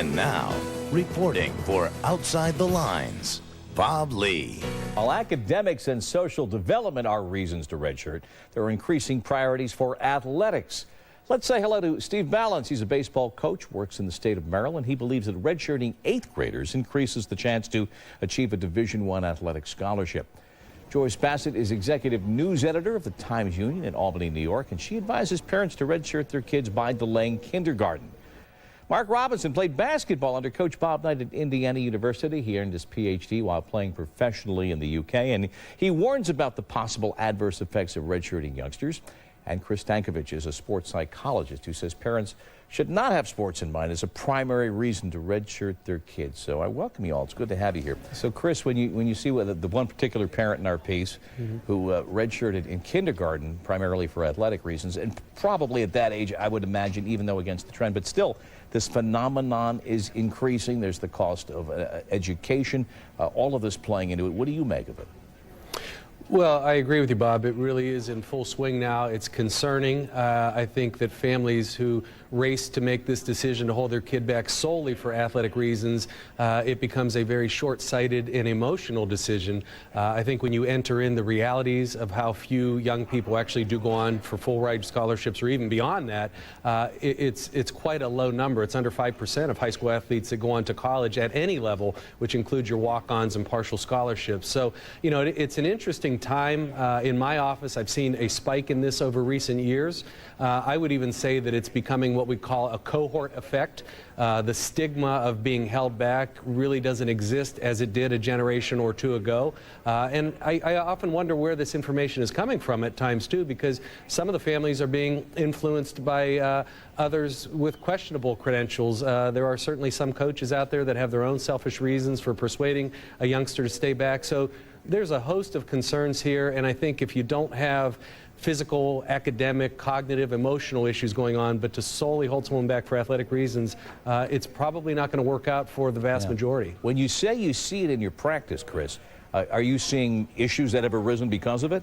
And now, reporting for Outside the Lines, Bob Lee. While academics and social development are reasons to redshirt, there are increasing priorities for athletics. Let's say hello to Steve Balance. He's a baseball coach, works in the state of Maryland. He believes that redshirting 8th graders increases the chance to achieve a Division I athletic scholarship. Joyce Bassett is executive news editor of the Times-Union in Albany, New York, and she advises parents to redshirt their kids by delaying kindergarten. Mark Robinson played basketball under Coach Bob Knight at Indiana University. He earned his Ph.D. while playing professionally in the UK, and he warns about the possible adverse effects of redshirting youngsters. And Chris Stankovich is a sports psychologist who says parents should not have sports in mind as a primary reason to redshirt their kids. So I welcome you all. It's good to have you here. So Chris, when you see the one particular parent in our piece who redshirted in kindergarten primarily for athletic reasons, and probably at that age, I would imagine, even though against the trend, but still, this phenomenon is increasing. There's the cost of education, all of this playing into it. What do you make of it? Well, I agree with you, Bob. It really is in full swing now. It's concerning. I think that families who race to make this decision to hold their kid back solely for athletic reasons, it becomes a very short-sighted and emotional decision. I think when you enter in the realities of how few young people actually do go on for full-ride scholarships or even beyond that, it's quite a low number. It's under 5% of high school athletes that go on to college at any level, which includes your walk-ons and partial scholarships. So, you know, it's an interesting time. In my office, I've seen a spike in this over recent years. I would even say that it's becoming what we call a cohort effect. The stigma of being held back really doesn't exist as it did a generation or two ago. And I often wonder where this information is coming from at times, too, because some of the families are being influenced by others with questionable credentials. There are certainly some coaches out there that have their own selfish reasons for persuading a youngster to stay back. So there's a host of concerns here, and I think if you don't have physical, academic, cognitive, emotional issues going on, but to solely hold someone back for athletic reasons, it's probably not going to work out for the vast majority. When you say you see it in your practice, Chris, are you seeing issues that have arisen because of it?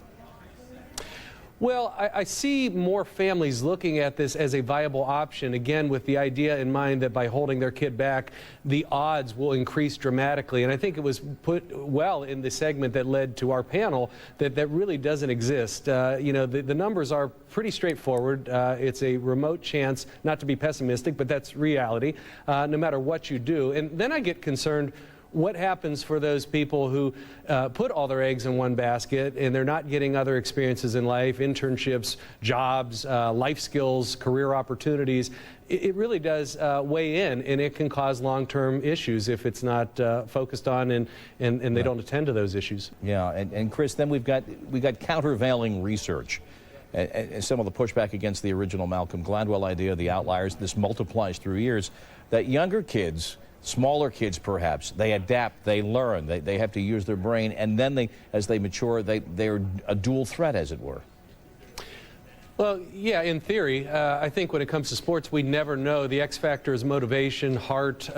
Well, I see more families looking at this as a viable option, again, with the idea in mind that by holding their kid back, the odds will increase dramatically. And I think it was put well in the segment that led to our panel that that really doesn't exist. You know, the numbers are pretty straightforward. It's a remote chance, not to be pessimistic, but that's reality, no matter what you do. And then I get concerned, what happens for those people who put all their eggs in one basket and they're not getting other experiences in life, internships, jobs, life skills, career opportunities? It really does weigh in, and it can cause long-term issues if it's not focused on and they don't attend to those issues. Yeah, and Chris, then we've got countervailing research. And some of the pushback against the original Malcolm Gladwell idea, the outliers, this multiplies through years, that younger kids, smaller kids perhaps, they adapt, they learn, they have to use their brain, and then as they mature, they're a dual threat, as it were. Well, yeah, in theory. I think when it comes to sports, we never know. The X factor is motivation, heart.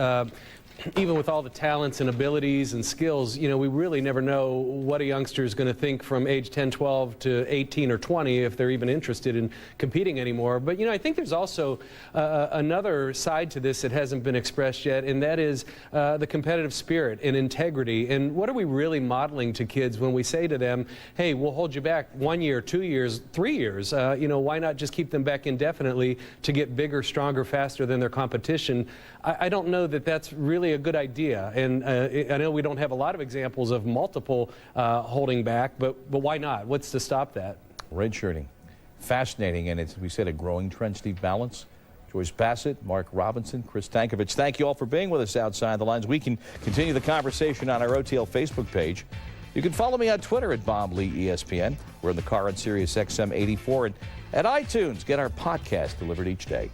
Even with all the talents and abilities and skills, you know, we really never know what a youngster is going to think from age 10, 12 to 18 or 20 if they're even interested in competing anymore. But, you know, I think there's also another side to this that hasn't been expressed yet, and that is the competitive spirit and integrity. And what are we really modeling to kids when we say to them, hey, we'll hold you back 1 year, 2 years, 3 years? You know, why not just keep them back indefinitely to get bigger, stronger, faster than their competition? I don't know that that's really a good idea, and I know we don't have a lot of examples of multiple holding back, but why not? What's to stop that? Redshirting. Fascinating, and it's, we said, a growing trend. Steve Balance, Joyce Bassett, Mark Robinson, Chris Stankovich. Thank you all for being with us outside the lines. We can continue the conversation on our OTL Facebook page. You can follow me on Twitter at Bob Lee ESPN. We're in the car on Sirius XM 84, and at iTunes. Get our podcast delivered each day.